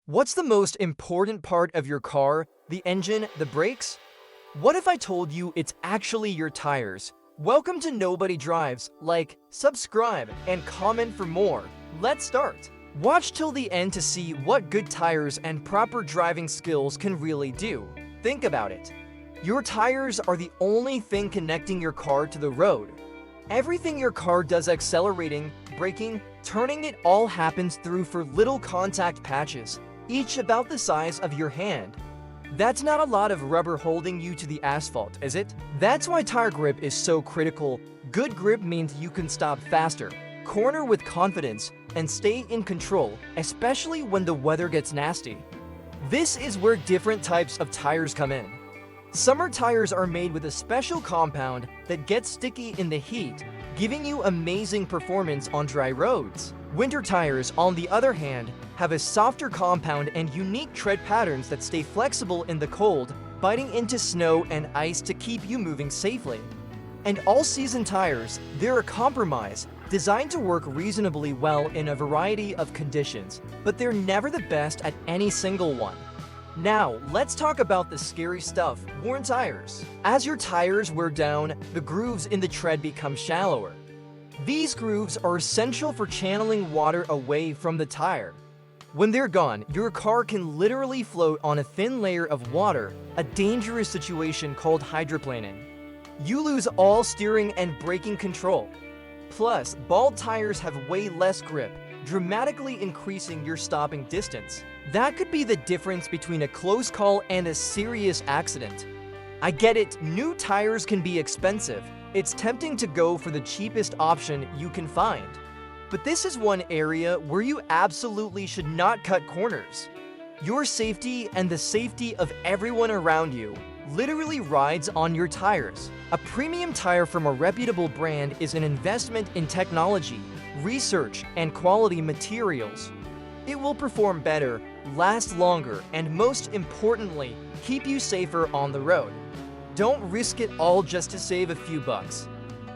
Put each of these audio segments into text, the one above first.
What's the most important part of your car? The engine, the brakes? What if I told you it's actually your tires? Welcome to Nobody Drives. Like, subscribe, and comment for more. Let's start. Watch till the end to see what good tires and proper driving skills can really do. Think about it. Your tires are the only thing connecting your car to the road. Everything your car does, accelerating, braking, turning, it all happens through four little contact patches, each about the size of your hand. That's not a lot of rubber holding you to the asphalt, is it? That's why tire grip is so critical. Good grip means you can stop faster, corner with confidence, and stay in control, especially when the weather gets nasty. This is where different types of tires come in. Summer tires are made with a special compound that gets sticky in the heat, giving you amazing performance on dry roads. Winter tires, on the other hand, have a softer compound and unique tread patterns that stay flexible in the cold, biting into snow and ice to keep you moving safely. And all-season tires, they're a compromise, designed to work reasonably well in a variety of conditions, but they're never the best at any single one. Now, let's talk about the scary stuff, worn tires. As your tires wear down, the grooves in the tread become shallower. These grooves are essential for channeling water away from the tire. When they're gone, your car can literally float on a thin layer of water, a dangerous situation called hydroplaning. You lose all steering and braking control. Plus, bald tires have way less grip, dramatically increasing your stopping distance. That could be the difference between a close call and a serious accident. I get it, new tires can be expensive. It's tempting to go for the cheapest option you can find. But this is one area where you absolutely should not cut corners. Your safety and the safety of everyone around you literally rides on your tires. A premium tire from a reputable brand is an investment in technology, research, and quality materials. It will perform better, last longer, and most importantly, keep you safer on the road. Don't risk it all just to save a few bucks.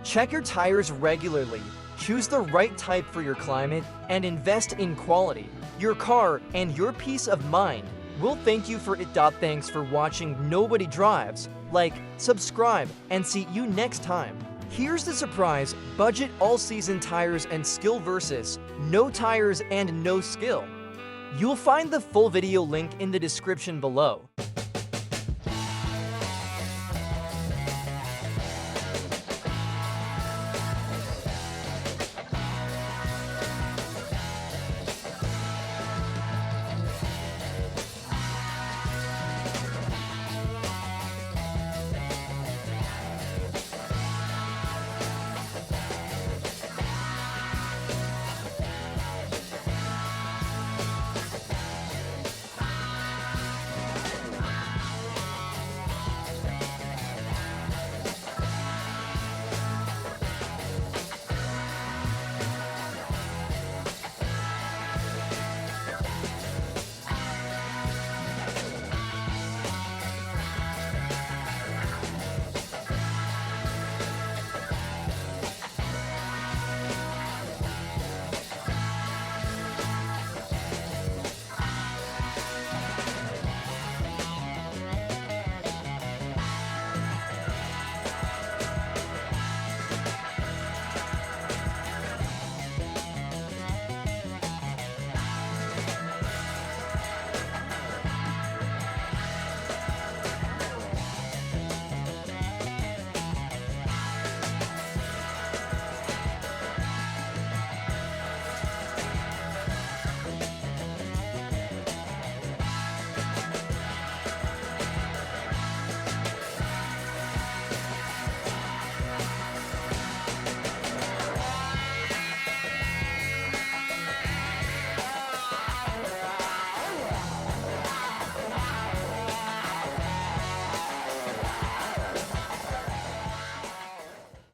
Check your tires regularly, choose the right type for your climate, and invest in quality. Your car and your peace of mind will thank you for it. Thanks for watching Nobody Drives. Like, subscribe, and see you next time. Here's the surprise: budget all-season tires and skill versus no tires and no skill. You'll find the full video link in the description below.